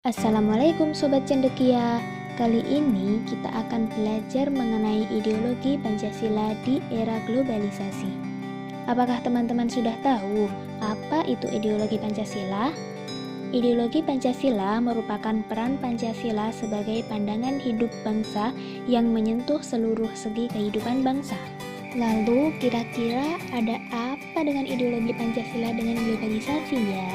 Assalamualaikum Sobat Cendekia. Kali ini kita akan belajar mengenai ideologi Pancasila di era globalisasi. Apakah teman-teman sudah tahu apa itu ideologi Pancasila? Ideologi Pancasila merupakan peran Pancasila sebagai pandangan hidup bangsa yang menyentuh seluruh segi kehidupan bangsa. Lalu kira-kira ada apa dengan ideologi Pancasila dengan globalisasi ya?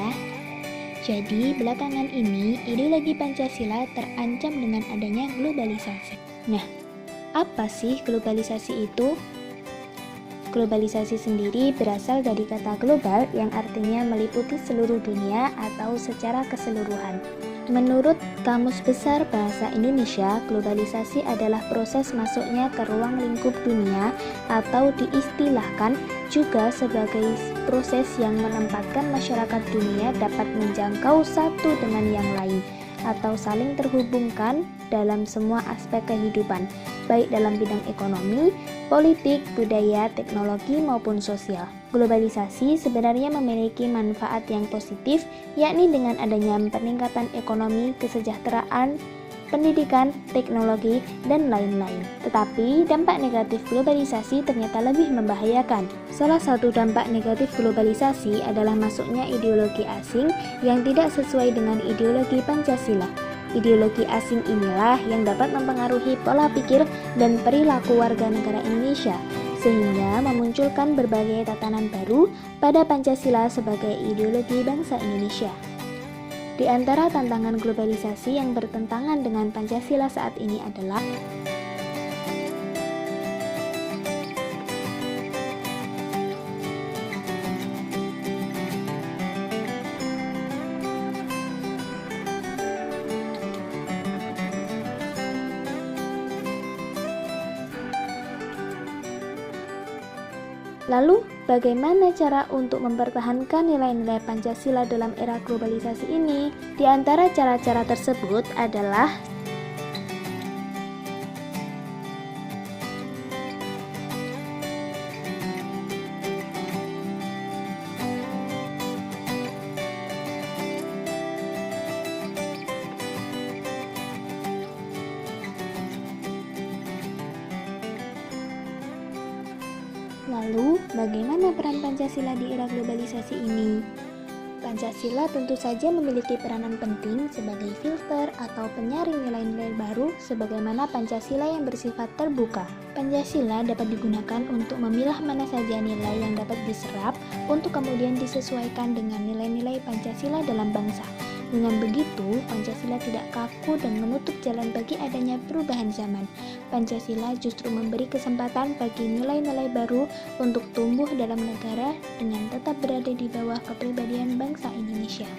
Jadi, belakangan ini ideologi Pancasila terancam dengan adanya globalisasi. Nah, apa sih globalisasi itu? Globalisasi sendiri berasal dari kata global yang artinya meliputi seluruh dunia atau secara keseluruhan. Menurut Kamus Besar Bahasa Indonesia, globalisasi adalah proses masuknya ke ruang lingkup dunia atau diistilahkan juga sebagai proses yang menempatkan masyarakat dunia dapat menjangkau satu dengan yang lain atau saling terhubungkan dalam semua aspek kehidupan, baik dalam bidang ekonomi, politik, budaya, teknologi, maupun sosial. Globalisasi sebenarnya memiliki manfaat yang positif, yakni dengan adanya peningkatan ekonomi, kesejahteraan, pendidikan, teknologi, dan lain-lain. Tetapi, dampak negatif globalisasi ternyata lebih membahayakan. Salah satu dampak negatif globalisasi adalah masuknya ideologi asing yang tidak sesuai dengan ideologi Pancasila. Ideologi asing inilah yang dapat mempengaruhi pola pikir dan perilaku warga negara Indonesia, sehingga memunculkan berbagai tatanan baru pada Pancasila sebagai ideologi bangsa Indonesia. Di antara tantangan globalisasi yang bertentangan dengan Pancasila saat ini adalah Lalu, bagaimana cara untuk mempertahankan nilai-nilai Pancasila dalam era globalisasi ini? Di antara cara-cara tersebut adalah Lalu, bagaimana peran Pancasila di era globalisasi ini? Pancasila tentu saja memiliki peranan penting sebagai filter atau penyaring nilai-nilai baru sebagaimana Pancasila yang bersifat terbuka. Pancasila dapat digunakan untuk memilah mana saja nilai yang dapat diserap untuk kemudian disesuaikan dengan nilai-nilai Pancasila dalam bangsa. Dengan begitu, Pancasila tidak kaku dan menutup jalan bagi adanya perubahan zaman. Pancasila justru memberi kesempatan bagi nilai-nilai baru untuk tumbuh dalam negara dengan tetap berada di bawah kepribadian bangsa Indonesia.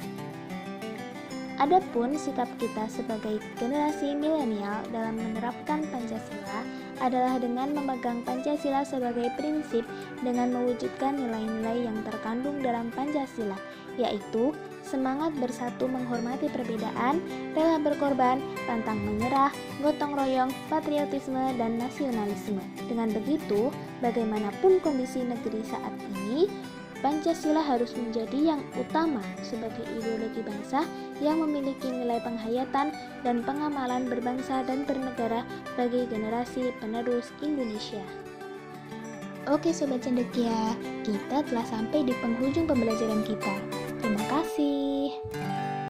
Adapun sikap kita sebagai generasi milenial dalam menerapkan Pancasila adalah dengan memegang Pancasila sebagai prinsip dengan mewujudkan nilai-nilai yang terkandung dalam Pancasila, yaitu semangat bersatu menghormati perbedaan, rela berkorban, pantang menyerah, gotong royong, patriotisme, dan nasionalisme. Dengan begitu, bagaimanapun kondisi negeri saat ini, Pancasila harus menjadi yang utama sebagai ideologi bangsa yang memiliki nilai penghayatan dan pengamalan berbangsa dan bernegara bagi generasi penerus Indonesia. Oke Sobat Cendekia, kita telah sampai di penghujung pembelajaran kita. Terima kasih.